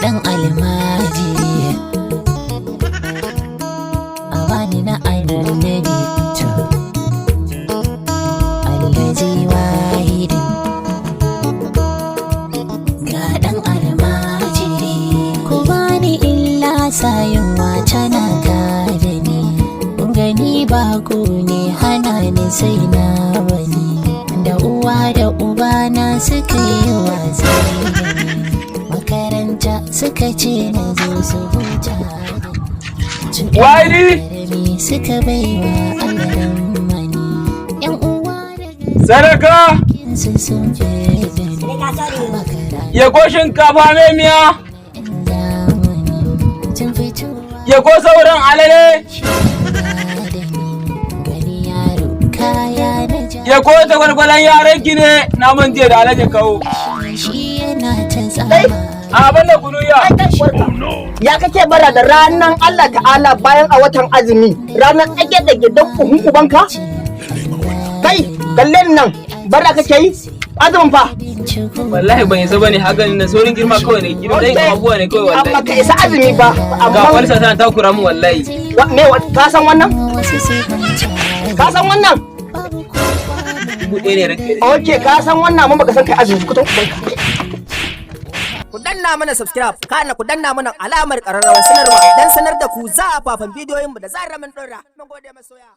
dan almajiri a bani na annabi to allazi wahidin ga dan almajiri ku bani illa sayin wata na gada ni gani bako ne hana ni sai na bani da uwa da uba na suka yi watsi makaranta suka ce na zo su huta wani suka baiwa alaran mani yan uwa da sadaka su sun fi da ni ya ko shinkafa mai miya ya ko sauran alale ya ko ta gwalgwalan yaran ki ne na manje da alajin kawo abin da kunu ya kake bara da ranar Allah ta'ala bayan a watan azumi ranar ake da gidan kuhun ubanka kai kallen nan bara kake yi azumin fa wallahi ban isa bane haka ne na saurin girma kawai ne gidan dai abubuwa ne kawai wallahi amma ka isa azumi ba ga walsa tana takura mu wallahi me ka san wannan ka san wannan buɗe ne rake okay ka san wannan mun baka san kai azumi ku to ku danna mana subscribe kana ku danna mana alamar ƙararrawar sanarwa dan sanar da ku za a fafan bidiyoyin mu da zarar mun dora mun gode masoya.